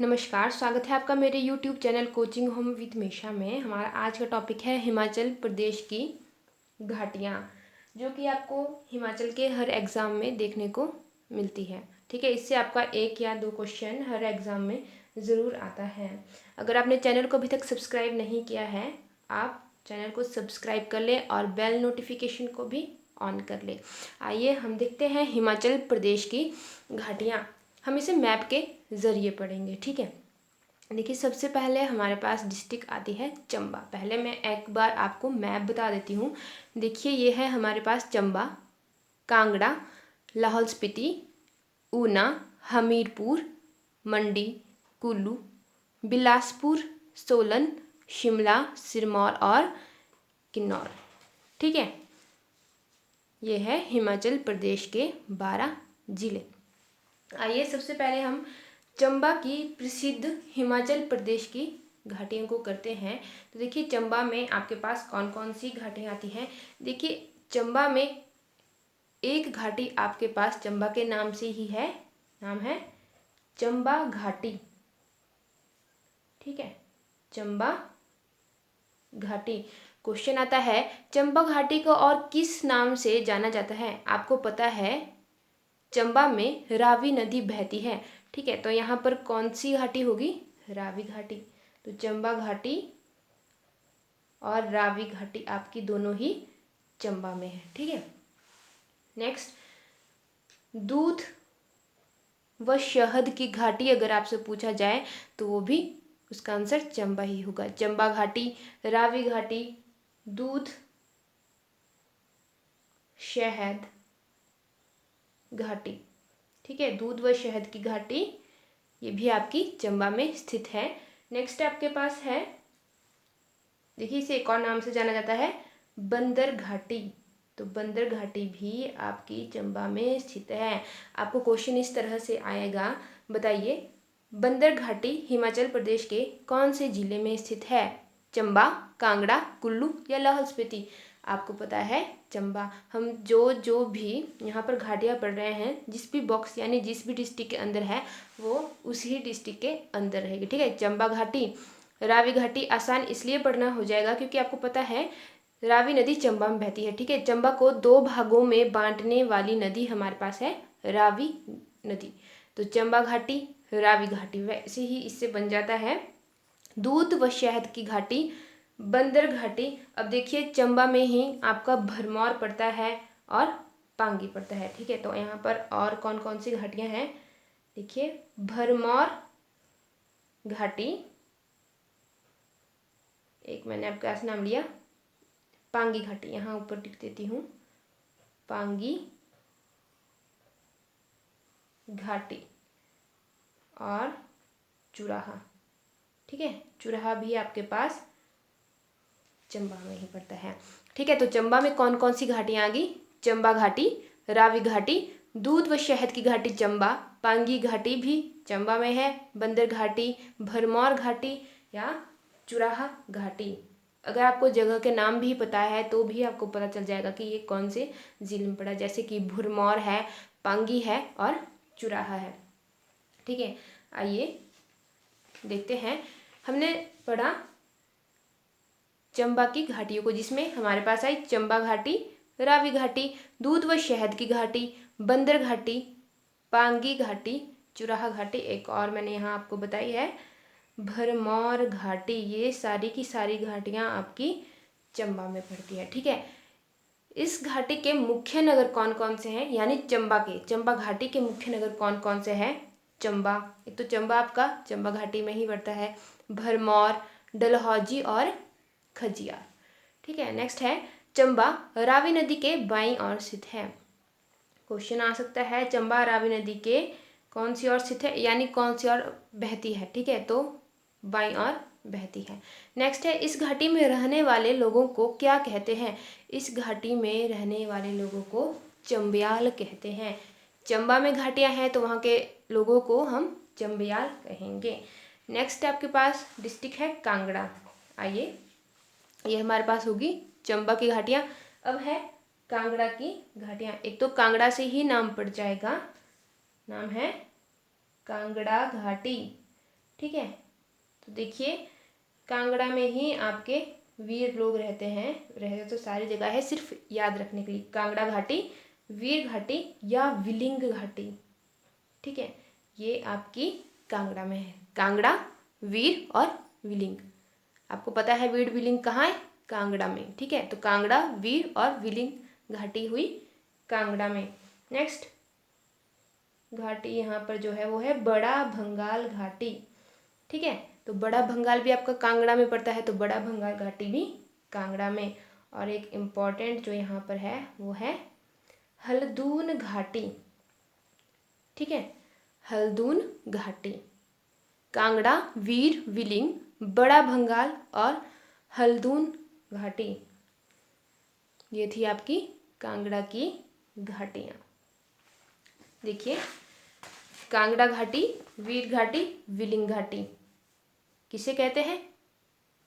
नमस्कार, स्वागत है आपका मेरे YouTube channel coaching home with मेशा में। हमारा आज का टॉपिक है हिमाचल प्रदेश की घाटियाँ, जो कि आपको हिमाचल के हर एग्ज़ाम में देखने को मिलती है। ठीक है, इससे आपका 1 या 2 क्वेश्चन हर एग्ज़ाम में ज़रूर आता है। अगर आपने चैनल को अभी तक सब्सक्राइब नहीं किया है, आप चैनल को सब्सक्राइब कर लें और बेल नोटिफिकेशन को भी ऑन कर लें। आइए हम देखते हैं हिमाचल प्रदेश की घाटियाँ। हम इसे मैप के ज़रिए पढ़ेंगे। ठीक है, देखिए सबसे पहले हमारे पास डिस्ट्रिक्ट आती है चंबा। पहले मैं एक बार आपको मैप बता देती हूँ। देखिए ये है हमारे पास चंबा, कांगड़ा, लाहौल स्पीति, ऊना, हमीरपुर, मंडी, कुल्लू, बिलासपुर, सोलन, शिमला, सिरमौर और किन्नौर। ठीक है, ये है हिमाचल प्रदेश के 12 ज़िले। आइए सबसे पहले हम चंबा की प्रसिद्ध हिमाचल प्रदेश की घाटियों को करते हैं। तो देखिए चंबा में आपके पास कौन कौन सी घाटियाँ आती हैं। देखिए चंबा में एक घाटी आपके पास चंबा के नाम से ही है, नाम है चंबा घाटी। ठीक है, चंबा घाटी। क्वेश्चन आता है चंबा घाटी को और किस नाम से जाना जाता है। आपको पता है चंबा में रावी नदी बहती है। ठीक है, तो यहाँ पर कौन सी घाटी होगी, रावी घाटी। तो चंबा घाटी और रावी घाटी आपकी दोनों ही चंबा में है। ठीक है, नेक्स्ट दूध व शहद की घाटी अगर आपसे पूछा जाए तो वो भी उसका आंसर चंबा ही होगा। चंबा घाटी, रावी घाटी, दूध, शहद घाटी। ठीक है, दूध व शहद की घाटी ये भी आपकी चंबा में स्थित है। नेक्स्ट आपके पास है, देखिए इसे एक और नाम से जाना जाता है बंदर घाटी। तो बंदर घाटी भी आपकी चंबा में स्थित है। आपको क्वेश्चन इस तरह से आएगा, बताइए बंदर घाटी हिमाचल प्रदेश के कौन से जिले में स्थित है। चंबा, कांगड़ा, कुल्लू या लाहौल स्पीति। आपको पता है चंबा। हम जो जो भी यहाँ पर घाटियाँ पढ़ रहे हैं, जिस भी बॉक्स यानी जिस भी डिस्ट्रिक्ट के अंदर है वो उसी डिस्ट्रिक्ट के अंदर रहेगी। ठीक है, चंबा घाटी, रावी घाटी आसान इसलिए पढ़ना हो जाएगा क्योंकि आपको पता है रावी नदी चंबा में बहती है। ठीक है, चंबा को 2 भागों में बांटने वाली नदी हमारे पास है रावी नदी। तो चंबा घाटी, रावी घाटी, वैसे ही इससे बन जाता है दूध व शहद की घाटी, बंदर घाटी। अब देखिए चंबा में ही आपका भरमौर पड़ता है और पांगी पड़ता है। ठीक है, तो यहाँ पर और कौन कौन सी घाटियाँ हैं, देखिए भरमौर घाटी, एक मैंने आपका नाम लिया, पांगी घाटी, यहाँ ऊपर टिक देती हूँ, पांगी घाटी और चुराहा। ठीक है, चुराहा भी आपके पास चंबा में ही पड़ता है। ठीक है, तो चंबा में कौन कौन सी घाटियाँ आ गई, चंबा घाटी, रावी घाटी, दूध व शहद की घाटी चंबा, पांगी घाटी भी चंबा में है, बंदर घाटी, भरमौर घाटी या चुराहा घाटी। अगर आपको जगह के नाम भी पता है तो भी आपको पता चल जाएगा कि ये कौन से जिले में पड़ा, जैसे कि भरमौर है, पांगी है और चुराहा है। ठीक है, आइए देखते हैं। हमने पढ़ा चंबा की घाटियों को, जिसमें हमारे पास आई चंबा घाटी, रावी घाटी, दूध व शहद की घाटी, बंदर घाटी, पांगी घाटी, चुराहा घाटी, एक और मैंने यहाँ आपको बताई है भरमौर घाटी। ये सारी की सारी घाटियाँ आपकी चंबा में पड़ती है। ठीक है, इस घाटी के मुख्य नगर कौन कौन से हैं, यानी चंबा घाटी के मुख्य नगर कौन कौन से हैं। चंबा, एक तो चंबा आपका चंबा घाटी में ही पड़ता है, भरमौर, डलहौजी और खजियार। ठीक है, नेक्स्ट है चंबा रावी नदी के बाईं ओर स्थित है। क्वेश्चन आ सकता है चंबा रावी नदी के कौन सी ओर स्थित है, यानी कौन सी ओर बहती है। ठीक है, तो बाईं ओर बहती है। नेक्स्ट है इस घाटी में रहने वाले लोगों को क्या कहते हैं। इस घाटी में रहने वाले लोगों को चंबियाल कहते हैं। चंबा में घाटियाँ हैं तो वहाँ के लोगों को हम चंबियाल कहेंगे। नेक्स्ट आपके पास डिस्ट्रिक्ट है कांगड़ा। आइए, ये हमारे पास होगी चंबा की घाटियाँ। अब है कांगड़ा की घाटियाँ। एक तो कांगड़ा से ही नाम पड़ जाएगा, नाम है कांगड़ा घाटी। ठीक है। तो देखिए कांगड़ा में ही आपके वीर लोग रहते तो सारी जगह है, सिर्फ याद रखने के लिए कांगड़ा घाटी, वीर घाटी या विलिंग घाटी, ठीक है। ये आपकी कांगड़ा में है, कांगड़ा, वीर और विलिंग। आपको पता है वीर विलिंग कहाँ है? कांगड़ा में, ठीक है। तो कांगड़ा, वीर और विलिंग घाटी हुई कांगड़ा में। नेक्स्ट घाटी यहाँ पर जो है वो है बड़ा भंगाल घाटी, ठीक है। तो बड़ा भंगाल भी आपका कांगड़ा में पड़ता है, तो बड़ा भंगाल घाटी भी कांगड़ा में। और एक इम्पॉर्टेंट जो यहाँ पर है वो है हल्दून घाटी, ठीक है। हल्दून घाटी, कांगड़ा, वीर, विलिंग, बड़ा भंगाल और हल्दून घाटी, ये थी आपकी कांगड़ा की घाटियाँ। देखिए कांगड़ा घाटी, वीर घाटी, विलिंग घाटी किसे कहते हैं?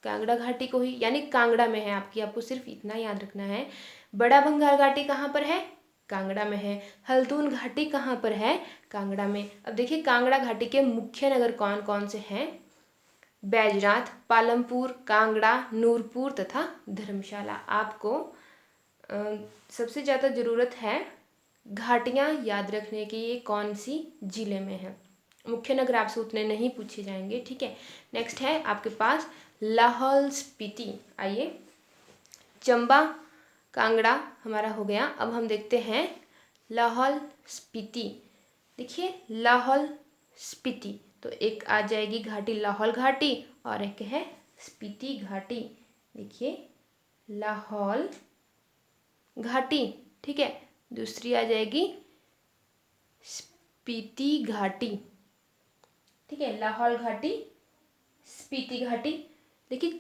कांगड़ा घाटी को ही, यानी कांगड़ा में है आपकी, आपको सिर्फ इतना याद रखना है। बड़ा भंगाल घाटी कहाँ पर है? कांगड़ा में है। हल्दून घाटी कहाँ पर है? कांगड़ा में। अब देखिए कांगड़ा घाटी के मुख्य नगर कौन कौन से हैं? बैजनाथ, पालमपुर, कांगड़ा, नूरपुर तथा धर्मशाला। आपको सबसे ज़्यादा ज़रूरत है घाटियाँ याद रखने की, ये कौन सी जिले में है। मुख्य नगर आपसे उतने नहीं पूछे जाएंगे, ठीक है। नेक्स्ट है आपके पास लाहौल स्पीति। आइए, चंबा, कांगड़ा हमारा हो गया। अब हम देखते हैं लाहौल स्पीति। देखिए लाहौल स्पीति, तो एक आ जाएगी घाटी लाहौल घाटी और एक है स्पीति घाटी। देखिए लाहौल घाटी, ठीक है। दूसरी आ जाएगी स्पीति घाटी, ठीक है। लाहौल घाटी, स्पीति घाटी। देखिए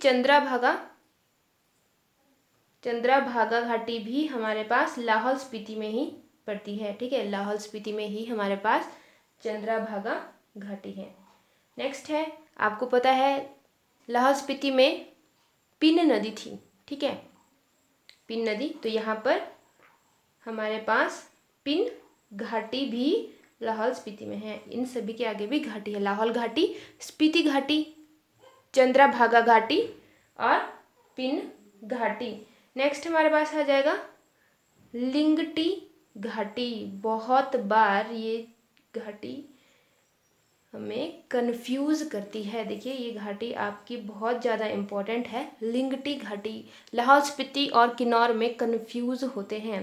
चंद्रभागा घाटी भी हमारे पास लाहौल स्पीति में ही पड़ती है, ठीक है। लाहौल स्पीति में ही हमारे पास चंद्रभागा घाटी है। नेक्स्ट है, आपको पता है लाहौल स्पीति में पिन नदी थी, ठीक है, पिन नदी। तो यहाँ पर हमारे पास पिन घाटी भी लाहौल स्पीति में है। इन सभी के आगे भी घाटी है, लाहौल घाटी, स्पीति घाटी, चंद्रभागा घाटी और पिन घाटी। नेक्स्ट हमारे पास आ जाएगा लिंगटी घाटी। बहुत बार ये घाटी हमें कंफ्यूज करती है। देखिए ये घाटी आपकी बहुत ज़्यादा इम्पोर्टेंट है, लिंगटी घाटी। लाहौल स्पीति और किन्नौर में कंफ्यूज होते हैं,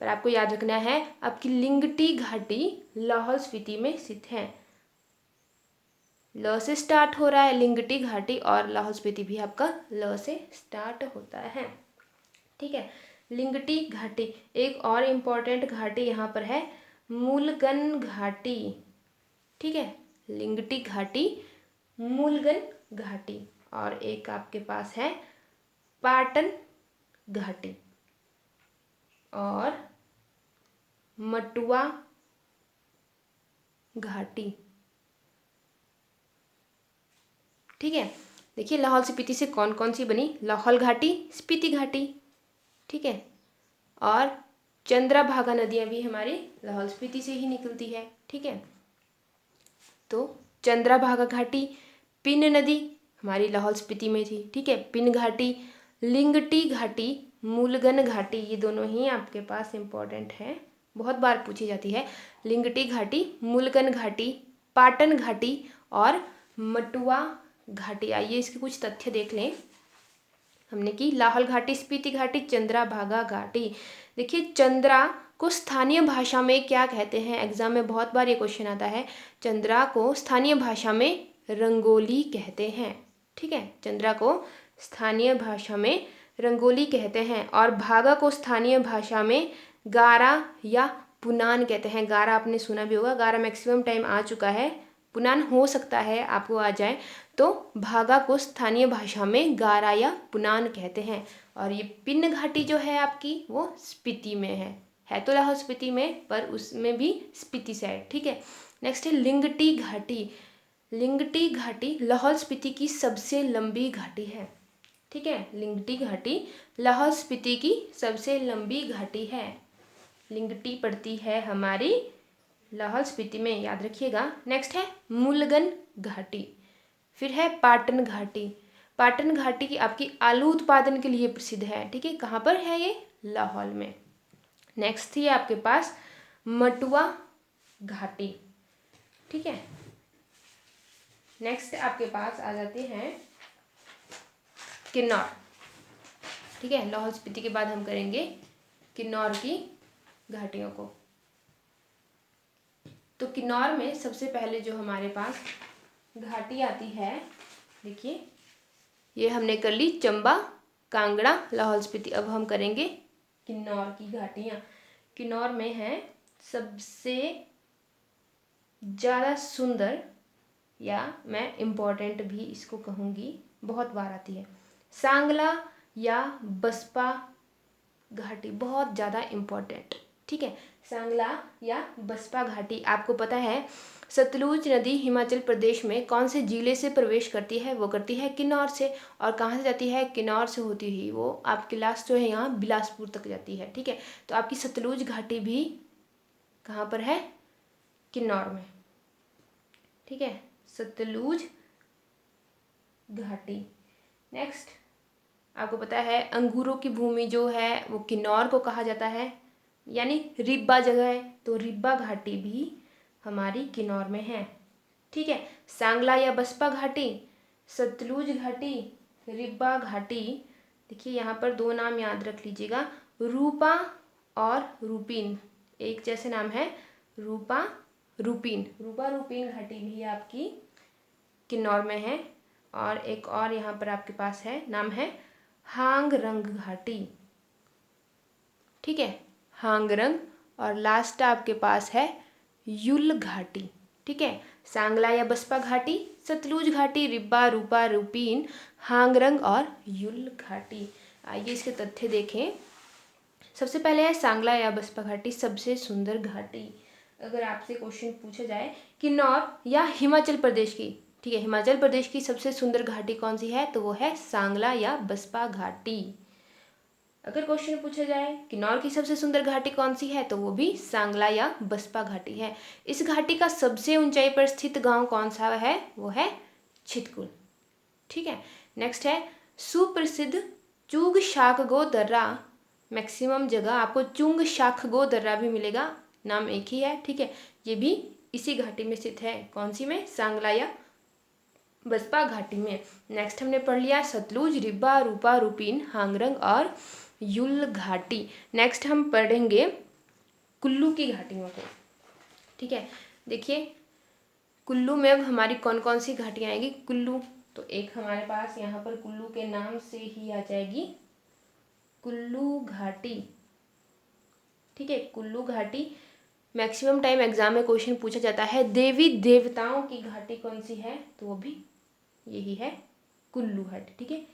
पर आपको याद रखना है आपकी लिंगटी घाटी लाहौल स्पीति में स्थित है। ल से स्टार्ट हो रहा है लिंगटी घाटी, और लाहौल स्पीति भी आपका ल से स्टार्ट होता है, ठीक है। लिंगटी घाटी। एक और इम्पॉर्टेंट घाटी यहाँ पर है मूलगन घाटी, ठीक है। लिंगटी घाटी, मूलगन घाटी। और एक आपके पास है पाटन घाटी और मटुआ घाटी, ठीक है। देखिए लाहौल स्पीति से कौन कौन सी बनी? लाहौल घाटी, स्पीति घाटी, ठीक है। और चंद्रभागा नदियाँ भी हमारी लाहौल स्पीति से ही निकलती है, ठीक है। तो चंद्रभागा घाटी, पिन नदी हमारी लाहौल स्पीति में थी, ठीक है। पिन घाटी, लिंगटी घाटी, मूलगन घाटी, ये दोनों ही आपके पास इम्पोर्टेंट है, बहुत बार पूछी जाती है। लिंगटी घाटी, मूलगन घाटी, पाटन घाटी और मटुआ घाटी। आइए इसके कुछ तथ्य देख लें हमने कि लाहौल घाटी, स्पीति घाटी, चंद्रभागा घाटी। देखिए चंद्रा को स्थानीय भाषा में क्या कहते हैं? एग्जाम में बहुत बार ये क्वेश्चन आता है। चंद्रा को स्थानीय भाषा में रंगोली कहते हैं, ठीक है। चंद्रा को स्थानीय भाषा में रंगोली कहते हैं। और भागा को स्थानीय भाषा में गारा या पुनान कहते हैं। गारा आपने सुना भी होगा, गारा मैक्सिमम टाइम आ चुका है, पुनान हो सकता है आपको आ जाए। तो भागा को स्थानीय भाषा में गारा या पुनान कहते हैं। और ये पिन घाटी जो है आपकी वो स्पीति में है तो लाहौल स्पीति में, पर उसमें भी स्पीति साइड, ठीक है। नेक्स्ट है लिंगटी घाटी। लिंगटी घाटी लाहौल स्पीति की सबसे लंबी घाटी है, ठीक है। लिंगटी घाटी लाहौल स्पीति की सबसे लंबी घाटी है। लिंगटी पड़ती है हमारी लाहौल स्पीति में, याद रखिएगा। नेक्स्ट है मूलगन घाटी। फिर है पाटन घाटी। पाटन घाटी की आपकी आलू उत्पादन के लिए प्रसिद्ध है, ठीक है। कहाँ पर है ये? लाहौल में। नेक्स्ट थी आपके पास मटुआ घाटी, ठीक है। नेक्स्ट आपके पास आ जाते हैं किन्नौर, ठीक है। लाहौल स्पीति के बाद हम करेंगे किन्नौर की घाटियों को। तो किन्नौर में सबसे पहले जो हमारे पास घाटी आती है, देखिए ये हमने कर ली चंबा, कांगड़ा, लाहौल स्पीति। अब हम करेंगे किन्नौर की घाटियाँ। किन्नौर में है सबसे ज़्यादा सुंदर, या मैं इम्पोर्टेंट भी इसको कहूँगी, बहुत बार आती है, सांगला या बसपा घाटी, बहुत ज़्यादा इम्पोर्टेंट, ठीक है। सांगला या बसपा घाटी, आपको पता है सतलुज नदी हिमाचल प्रदेश में कौन से जिले से प्रवेश करती है? वो करती है किन्नौर से। और कहाँ से जाती है? किन्नौर से होती हुई वो आपकी लास्ट जो है यहाँ बिलासपुर तक जाती है, ठीक है। तो आपकी सतलुज घाटी भी कहाँ पर है? किन्नौर में, ठीक है, सतलुज घाटी। नेक्स्ट आपको पता है अंगूरों की भूमि जो है वो किन्नौर को कहा जाता है, यानी रिब्बा जगह है, तो रिब्बा घाटी भी हमारी किन्नौर में है, ठीक है। सांगला या बसपा घाटी, सतलुज घाटी, रिब्बा घाटी। देखिए यहाँ पर दो नाम याद रख लीजिएगा, रूपा और रूपीन, एक जैसे नाम है, रूपा रूपीन। रूपा रूपीन घाटी भी आपकी किन्नौर में है। और एक और यहाँ पर आपके पास है, नाम है हांगरंग घाटी, ठीक है, हांगरंग। और लास्ट आपके पास है युल घाटी, ठीक है। सांगला या बसपा घाटी, सतलुज घाटी, रिब्बा, रूपा, रूपीन, हांगरंग और युल घाटी। आइए इसके तथ्य देखें। सबसे पहले है सांगला या बसपा घाटी सबसे सुंदर घाटी। अगर आपसे क्वेश्चन पूछा जाए किन्नौर या हिमाचल प्रदेश की, ठीक है, हिमाचल प्रदेश की सबसे सुंदर घाटी कौन सी है? तो वो है सांगला या बसपा घाटी। अगर क्वेश्चन पूछा जाए किन्नौर की सबसे सुंदर घाटी कौन सी है? तो वो भी सांगला या बसपा घाटी है। इस घाटी का सबसे ऊंचाई पर स्थित गांव कौन सा है? वो है छितकुल, ठीक है। नेक्स्ट है सुप्रसिद्ध चुग शाखगो दर्रा। मैक्सिमम जगह आपको चुंग शाखगो दर्रा भी मिलेगा, नाम एक ही है, ठीक है। ये भी इसी घाटी में स्थित है, कौन सी में? सांगला या बसपा घाटी में। नेक्स्ट हमने पढ़ लिया सतलुज, रिब्बा, रूपा, रूपीन, हांगरंग और युल घाटी। नेक्स्ट हम पढ़ेंगे कुल्लू की घाटियों को, ठीक है। देखिए कुल्लू में अब हमारी कौन कौन सी घाटियाँ आएगी? कुल्लू, तो एक हमारे पास यहाँ पर कुल्लू के नाम से ही आ जाएगी कुल्लू घाटी, ठीक है। कुल्लू घाटी मैक्सिमम टाइम एग्जाम में क्वेश्चन पूछा जाता है। देवी देवताओं की घाटी कौन सी है? तो वो भी यही है कुल्लू घाटी, ठीक है।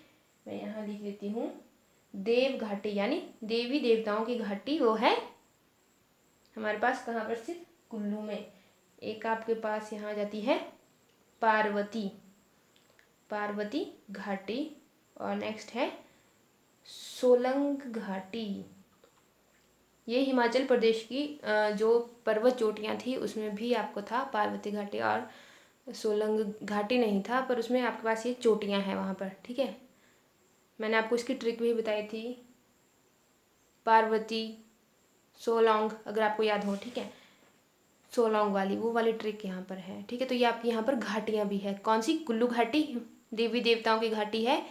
मैं यहाँ लिख लेती हूँ देव घाटी, यानी देवी देवताओं की घाटी वो है हमारे पास कहाँ पर स्थित? कुल्लू में। एक आपके पास यहाँ जाती है पार्वती, पार्वती घाटी। और नेक्स्ट है सोलंग घाटी। ये हिमाचल प्रदेश की जो पर्वत चोटियाँ थी उसमें भी आपको था पार्वती घाटी, और सोलंग घाटी नहीं था, पर उसमें आपके पास ये चोटियाँ हैं वहाँ पर, ठीक है। मैंने आपको इसकी ट्रिक भी बताई थी, पार्वती सोलंग, अगर आपको याद हो, ठीक है, सोलंग वाली वो वाली ट्रिक यहाँ पर है, ठीक है। तो ये आपकी यहाँ पर घाटियाँ भी है, कौन सी? कुल्लू घाटी देवी देवताओं की घाटी है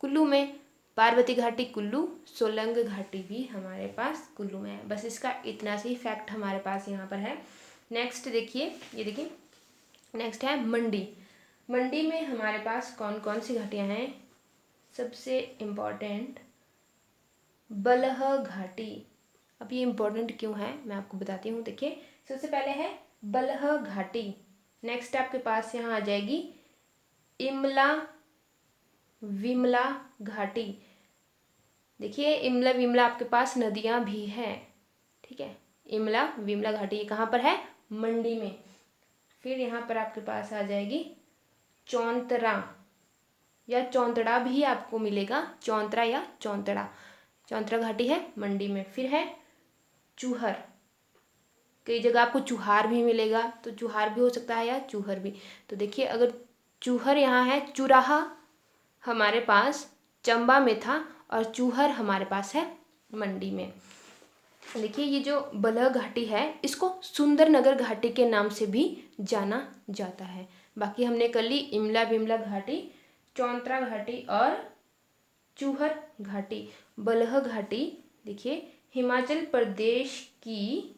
कुल्लू में, पार्वती घाटी कुल्लू, सोलंग घाटी भी हमारे पास कुल्लू में है। बस इसका इतना सी फैक्ट हमारे पास यहाँ पर है। नेक्स्ट देखिए, ये देखिए नेक्स्ट है मंडी। मंडी में हमारे पास कौन कौन सी घाटियाँ हैं? सबसे इम्पॉर्टेंट बलह घाटी। अब ये इम्पोर्टेंट क्यों है मैं आपको बताती हूँ। देखिए सबसे पहले है बलह घाटी। नेक्स्ट आपके पास यहाँ आ जाएगी इमला विमला घाटी। देखिए इमला विमला आपके पास नदियाँ भी हैं, ठीक है। इमला विमला घाटी ये कहाँ पर है? मंडी में। फिर यहाँ पर आपके पास आ जाएगी चौंतरा या चौंतड़ा भी आपको मिलेगा, चौंतरा या चौंतड़ा, चौंतरा घाटी है मंडी में। फिर है चूहर, कई जगह आपको चुहार भी मिलेगा, तो चुहार भी हो सकता है या चूहर भी। तो देखिए अगर चूहर यहाँ है, चुराहा हमारे पास चंबा में था और चूहर हमारे पास है मंडी में। देखिए ये जो बलह घाटी है इसको सुंदरनगर घाटी के नाम से भी जाना जाता है। बाकी हमने कर ली इमला बिमला घाटी, चौंतरा घाटी और चूहर घाटी। बलह घाटी देखिए हिमाचल प्रदेश की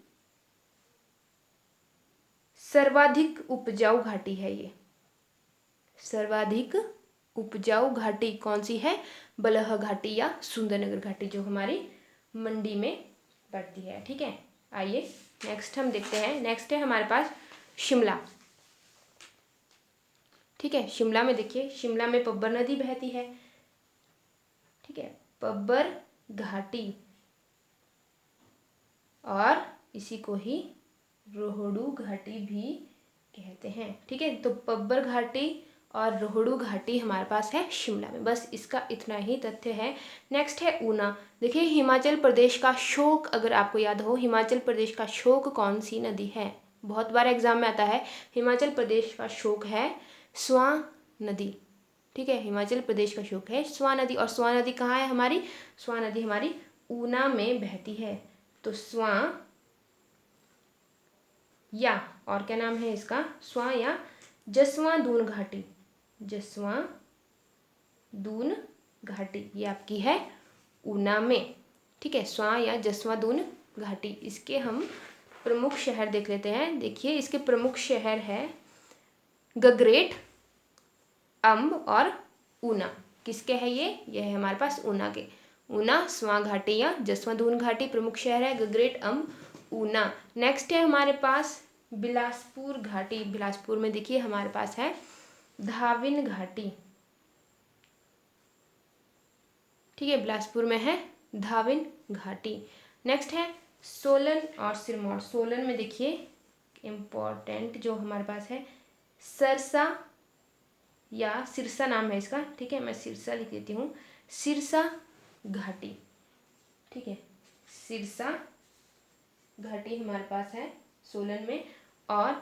सर्वाधिक उपजाऊ घाटी है। ये सर्वाधिक उपजाऊ घाटी कौन सी है? बलह घाटी या सुंदरनगर घाटी, जो हमारी मंडी में पड़ती है। ठीक है, आइए नेक्स्ट हम देखते हैं। नेक्स्ट है हमारे पास शिमला। ठीक है, शिमला में देखिए, शिमला में पब्बर नदी बहती है। ठीक है, पब्बर घाटी और इसी को ही रोहड़ू घाटी भी कहते हैं। ठीक है, तो पब्बर घाटी और रोहड़ू घाटी हमारे पास है शिमला में। बस इसका इतना ही तथ्य है। नेक्स्ट है ऊना। देखिए हिमाचल प्रदेश का शोक, अगर आपको याद हो, हिमाचल प्रदेश का शोक कौन सी नदी है? बहुत बार एग्जाम में आता है। हिमाचल प्रदेश का शोक है स्वां नदी। ठीक है, हिमाचल प्रदेश का शोक है स्वां नदी। और स्वां नदी कहाँ है हमारी? स्वां नदी हमारी ऊना में बहती है। तो स्वां या और क्या नाम है इसका? स्वां या जसवां दून घाटी। जसवां दून घाटी ये आपकी है ऊना में। ठीक है, स्वां या जसवां दून घाटी। इसके हम प्रमुख शहर देख लेते हैं। देखिए इसके प्रमुख शहर है गगरेट, अम्ब और ऊना। किसके है ये? है हमारे पास ऊना के। ऊना, स्वां घाटी या जसवां दून घाटी प्रमुख शहर है, गगरेट, अम्ब, ऊना। नेक्स्ट है हमारे पास बिलासपुर घाटी। बिलासपुर में देखिए हमारे पास है धाविन घाटी। ठीक है, बिलासपुर में है धाविन घाटी। नेक्स्ट है सोलन और सिरमौर। सोलन में देखिए इम्पोर्टेंट जो हमारे पास है सरसा या सिरसा नाम है इसका। ठीक है, मैं सिरसा लिख देती हूँ, सिरसा घाटी। ठीक है, सिरसा घाटी हमारे पास है सोलन में। और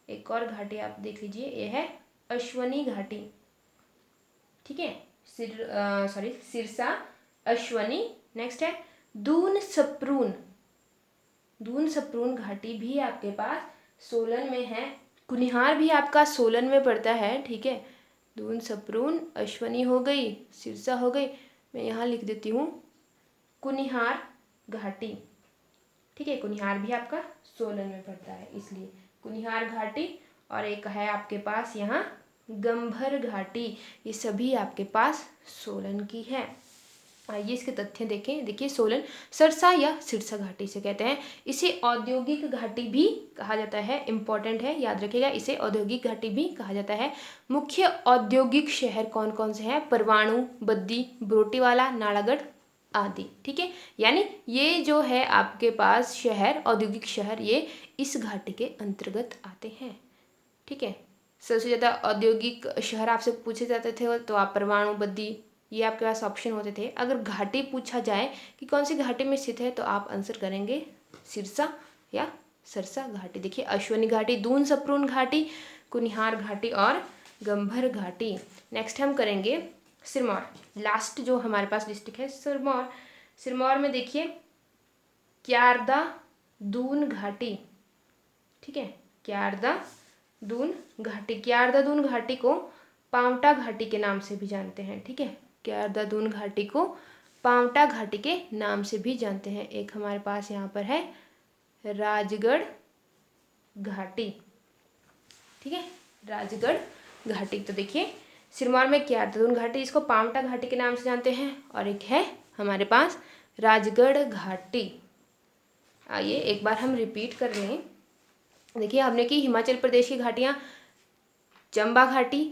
एक और घाटी आप देख लीजिए, ये है अश्वनी घाटी। ठीक है, सिरसा, अश्वनी। नेक्स्ट है दून सप्रून। दून सप्रून घाटी भी आपके पास सोलन में है। कुनिहार भी आपका सोलन में पड़ता है। ठीक है, दून सप्रून, अश्वनी हो गई, सिरसा हो गई, मैं यहाँ लिख देती हूँ कुनिहार घाटी। ठीक है, कुनिहार भी आपका सोलन में पड़ता है, इसलिए कुनिहार घाटी। और एक है आपके पास यहाँ गंभर घाटी। ये सभी आपके पास सोलन की है। आइए इसके तथ्य देखें। देखिए सोलन सरसा या सिरसा घाटी से कहते हैं। इसे औद्योगिक घाटी भी कहा जाता है। इम्पोर्टेंट है, याद रखिएगा, इसे औद्योगिक घाटी भी कहा जाता है। मुख्य औद्योगिक शहर कौन कौन से हैं? परवाणु, बद्दी, बरोटीवाला, नालागढ़ आदि। ठीक है, यानी ये जो है आपके पास शहर, औद्योगिक शहर, ये इस घाटी के अंतर्गत आते हैं। ठीक है, सबसे ज़्यादा औद्योगिक शहर आपसे पूछे जाते थे तो आप परवाणु, बद्दी, ये आपके पास ऑप्शन होते थे। अगर घाटी पूछा जाए कि कौन सी घाटी में स्थित है तो आप आंसर करेंगे सिरसा या सरसा घाटी। देखिए अश्वनी घाटी, दून सप्रून घाटी, कुनिहार घाटी और गंभर घाटी। नेक्स्ट हम करेंगे सिरमौर। लास्ट जो हमारे पास डिस्ट्रिक्ट है सिरमौर। सिरमौर में देखिए क्यारदा दून घाटी। ठीक है, क्यारदा दून घाटी। क्यारदा दून घाटी को पांवटा घाटी के नाम से भी जानते हैं। ठीक है, क्यारदा दून घाटी को पांवटा घाटी के नाम से भी जानते हैं। एक हमारे पास यहाँ पर है राजगढ़ घाटी। ठीक है, राजगढ़ घाटी। तो देखिए सिरमौर में क्यारदा दून घाटी, इसको पांवटा घाटी के नाम से जानते हैं, और एक है हमारे पास राजगढ़ घाटी। आइए एक बार हम रिपीट कर लें। देखिए हमने की हिमाचल प्रदेश की घाटियाँ, चंबा घाटी।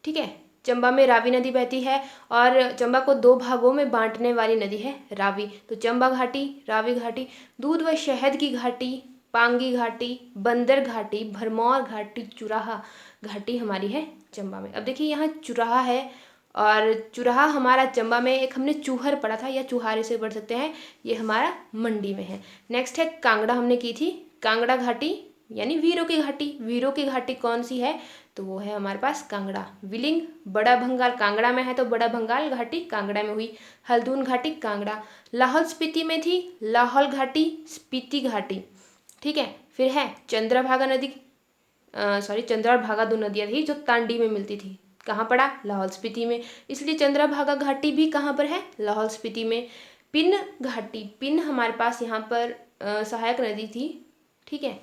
ठीक है, चंबा में रावी नदी बहती है और चंबा को दो भागों में बांटने वाली नदी है रावी। तो चंबा घाटी, रावी घाटी। दूध व शहद की घाटी, पांगी घाटी, बंदर घाटी, भरमौर घाटी, चुराहा घाटी हमारी है चंबा में। अब देखिए यहाँ चुराहा है और चुराहा हमारा चंबा में, एक हमने चूहर पढ़ा था या चुहारे से पढ़ सकते हैं, ये हमारा मंडी में है। नेक्स्ट है कांगड़ा, हमने की थी कांगड़ा घाटी यानी वीरों की घाटी। वीरों की घाटी कौन सी है? तो वो है हमारे पास कांगड़ा। विलिंग बड़ा भंगाल कांगड़ा में है तो बड़ा भंगाल घाटी कांगड़ा में हुई। हल्द्वानी घाटी कांगड़ा। लाहौल स्पीति में थी लाहौल घाटी स्पीति घाटी, ठीक है। फिर है चंद्रभागा नदी, चंद्रभागा दो नदियाँ थी जो तांडी में मिलती थी, कहाँ पड़ा, लाहौल स्पीति में, इसलिए चंद्रभागा घाटी भी कहाँ पर है, लाहौल स्पीति में। पिन घाटी, पिन हमारे पास यहाँ पर सहायक नदी थी, ठीक है।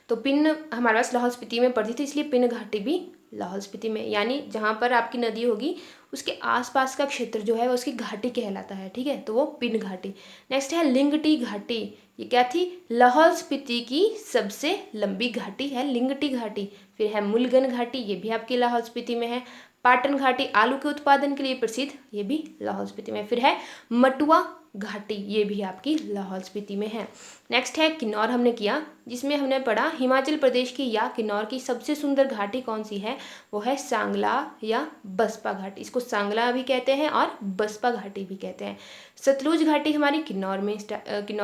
तो पिन हमारे पास लाहौल स्पीति में पड़ती थी, इसलिए पिन घाटी भी लाहौल स्पीति में, यानी जहाँ पर आपकी नदी होगी उसके आसपास का क्षेत्र जो है वो उसकी घाटी कहलाता है, ठीक है। तो वो पिन घाटी। नेक्स्ट है लिंगटी घाटी, ये क्या थी, लाहौल स्पीति की सबसे लंबी घाटी है लिंगटी घाटी। फिर है मुलगन घाटी, ये भी आपकी लाहौल स्पीति में है। पाटन घाटी आलू के उत्पादन के लिए प्रसिद्ध, ये भी लाहौल स्पीति में। फिर है मटुआ घाटी, ये भी आपकी लाहौल स्पीति में है। नेक्स्ट है किन्नौर हमने किया, जिसमें हमने पढ़ा हिमाचल प्रदेश की या किन्नौर की सबसे सुंदर घाटी कौन सी है, वो है सांगला या बसपा घाटी। इसको सांगला भी कहते हैं और बसपा घाटी भी कहते हैं। सतलुज घाटी हमारी किन्नौर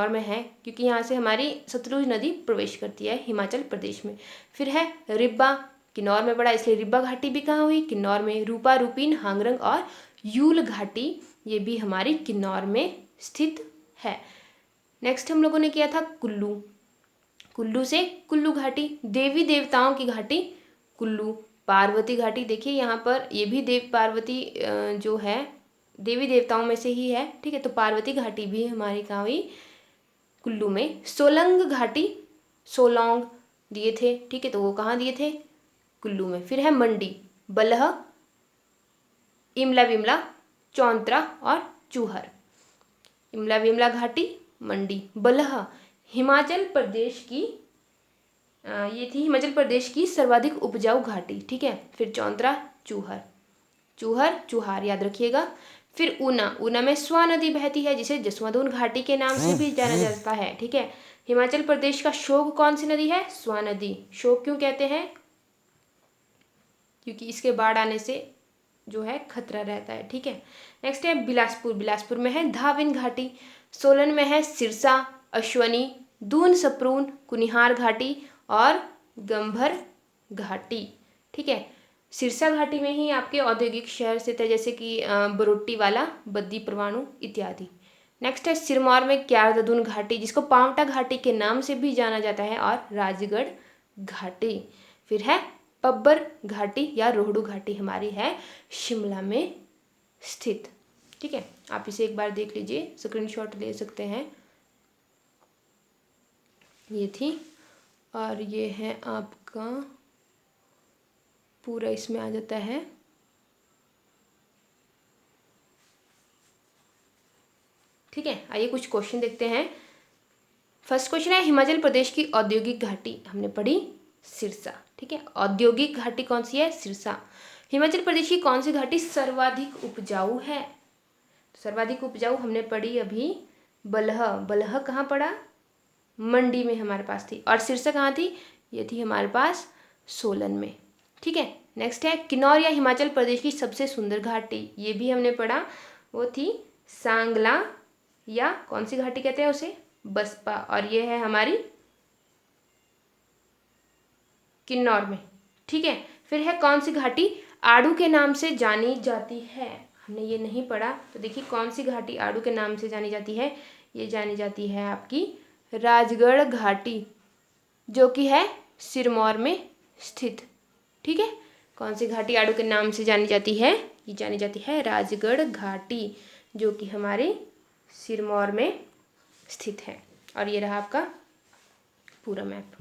में है, क्योंकि यहाँ से हमारी सतलुज नदी प्रवेश करती है हिमाचल प्रदेश में। फिर है रिब्बा, किन्नौर में पड़ा, इसलिए रिब्बा घाटी भी कहाँ हुई, किन्नौर में। रूपा, रूपीन, हांगरंग और यूल घाटी, ये भी हमारी किन्नौर में स्थित है। नेक्स्ट हम लोगों ने किया था कुल्लू, कुल्लू से कुल्लू घाटी। देवी देवताओं की घाटी कुल्लू। पार्वती घाटी, देखिए यहाँ पर ये भी देव पार्वती जो है देवी देवताओं में से ही है, ठीक है। तो पार्वती घाटी भी हमारी कहाँ हुई, कुल्लू में। सोलंग घाटी, सोलोंग दिए थे, ठीक है, तो वो कहाँ दिए थे, कुल्लू में। फिर है मंडी, बलह, इमला विमला, चौंतरा और चूहर। इमला विमला घाटी मंडी। बलह हिमाचल प्रदेश की ये थी हिमाचल प्रदेश की सर्वाधिक उपजाऊ घाटी, ठीक है। फिर चौंतरा चूहर, चूहर चूहार याद रखिएगा। फिर ऊना, ऊना में स्वा नदी बहती है जिसे जसवंतोन घाटी के नाम से भी जाना जाता है, ठीक है। हिमाचल प्रदेश का शोक कौन सी नदी है, स्वा नदी। शोक क्यों कहते हैं, क्योंकि इसके बाढ़ आने से जो है खतरा रहता है, ठीक है। नेक्स्ट है बिलासपुर, बिलासपुर में है धाविन घाटी। सोलन में है सिरसा, अश्वनी, दून सप्रून, कुनिहार घाटी और गंभर घाटी, ठीक है। सिरसा घाटी में ही आपके औद्योगिक शहर स्थित है, जैसे कि बरोटी वाला, बद्दी परवाणु इत्यादि। नेक्स्ट है सिरमौर में क्यारदुन घाटी, जिसको पांवटा घाटी के नाम से भी जाना जाता है, और राजगढ़ घाटी। फिर है पब्बर घाटी या रोहडू घाटी, हमारी है शिमला में स्थित, ठीक है। आप इसे एक बार देख लीजिए, स्क्रीनशॉट ले सकते हैं। ये थी, और ये है आपका पूरा, इसमें आ जाता है ठीक है। आइए कुछ क्वेश्चन देखते हैं। फर्स्ट क्वेश्चन है हिमाचल प्रदेश की औद्योगिक घाटी, हमने पढ़ी सिरसा, ठीक है। औद्योगिक घाटी कौन सी है, सिरसा। हिमाचल प्रदेश की कौन सी घाटी सर्वाधिक उपजाऊ है, सर्वाधिक उपजाऊ हमने पढ़ी अभी बलह, बलह कहाँ पड़ा, मंडी में हमारे पास थी। और सिरसा कहाँ थी, ये थी हमारे पास सोलन में, ठीक है। नेक्स्ट है किन्नौर या हिमाचल प्रदेश की सबसे सुंदर घाटी, ये भी हमने पढ़ा, वो थी सांगला या कौन सी घाटी कहते हैं उसे, बसपा, और ये है हमारी किन्नौर में, ठीक है। फिर है कौन सी घाटी आड़ू के नाम से जानी जाती है, हमने ये नहीं पढ़ा, तो देखिए कौन सी घाटी आड़ू के नाम से जानी जाती है, ये जानी जाती है आपकी राजगढ़ घाटी, जो कि है सिरमौर में स्थित, ठीक है। कौन सी घाटी आड़ू के नाम से जानी जाती है, ये जानी जाती है राजगढ़ घाटी, जो कि हमारे सिरमौर में स्थित है। और ये रहा आपका पूरा मैप।